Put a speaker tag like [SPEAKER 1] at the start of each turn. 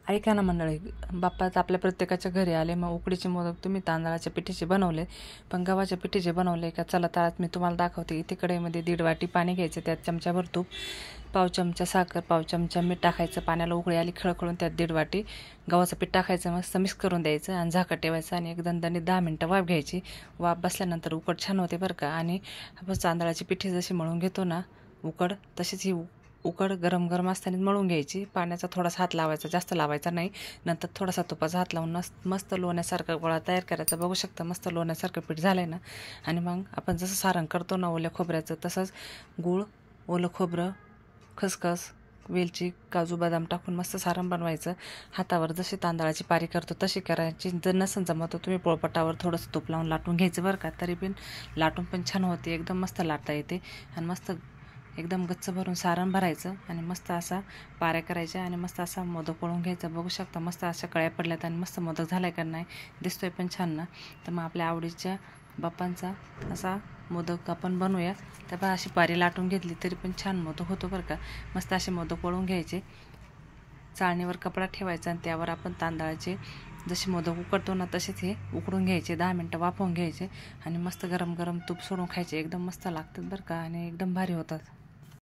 [SPEAKER 1] ऐका ना मंडळी, बाप्पा तर आपल्या प्रत्येकाच्या घरी आले. मग उकडीचे मोदक तुम्ही तांदळाच्या पिठीचे बनवले, पण गव्हाच्या पिठीचे बनवले का? चला तर आज मी तुम्हाला दाखवते. इथे कढईमध्ये 1.5 वाटी पाणी घ्यायचं, त्यात चमचाभर तूप, पाव चमचा साखर, पाव चमचा मीठ टाकायचं. पाण्याला उकळी आली खळखळून त्यात 1.5 वाटी गव्हाचं पीठ टाकायचं, मस्त मिक्स करून द्यायचं आणि झाकण ठेवायचं आणि एक दणदणीत 10 मिनटं वाफ घ्यायची. वाफ बसल्यानंतर उकड छान होते बरं का. आणि आपण तांदळाची पिठी जशी मळून घेतो ना उकड, तशीच ही उकड गरम गरम असताना मळून घ्यायची. पाण्याचा थोडासा हात लावायचा, जास्त लावायचा नाही. नंतर थोडासा तुपाचा हात लावून मस्त लोण्यासारखा गोळा तयार करायचा. बघू शकता मस्त लोण्यासारखं पीठ झालं आहे ना. आणि मग आपण जसं सारण करतो ना ओल्या खोबऱ्याचं, तसंच गूळ, ओलं खोबरं, खसखस, वेलची, काजू, बदाम टाकून मस्त सारण बनवायचं. हातावर जशी तांदळाची पारी करतो तशी करायची. जर नसेल जमत तर तुम्ही पोळपाटावर थोडंसं तूप लावून लाटून घ्यायचं बरं का. तरी पण लाटून पण छान होते, एकदम मस्त लाटता येते. आणि मस्त एकदम गच्च भरून सारण भरायचं आणि मस्त असा पाऱ्या करायच्या आणि मस्त असा मोदक वळून घ्यायचा. बघू शकता मस्त अशा कळ्या पडल्यात आणि मस्त मोदक झालाय का नाही, दिसतोय पण छान ना. तर मग आपल्या आवडीच्या बाप्पांचा असा मोदक आपण बनवूया. तर अशी पारी लाटून घेतली तरी पण छान मोदक होतो बरं का. मस्त असे मोदक वळून घ्यायचे. चाळणीवर कपडा ठेवायचा आणि त्यावर आपण तांदळाचे जसे मोदक उकडतो ना तसेच हे उकडून घ्यायचे. 10 मिनटं वाफवून घ्यायचे आणि मस्त गरम गरम तूप सोडून खायचे. एकदम मस्त लागतात बरं का आणि एकदम भारी होतात.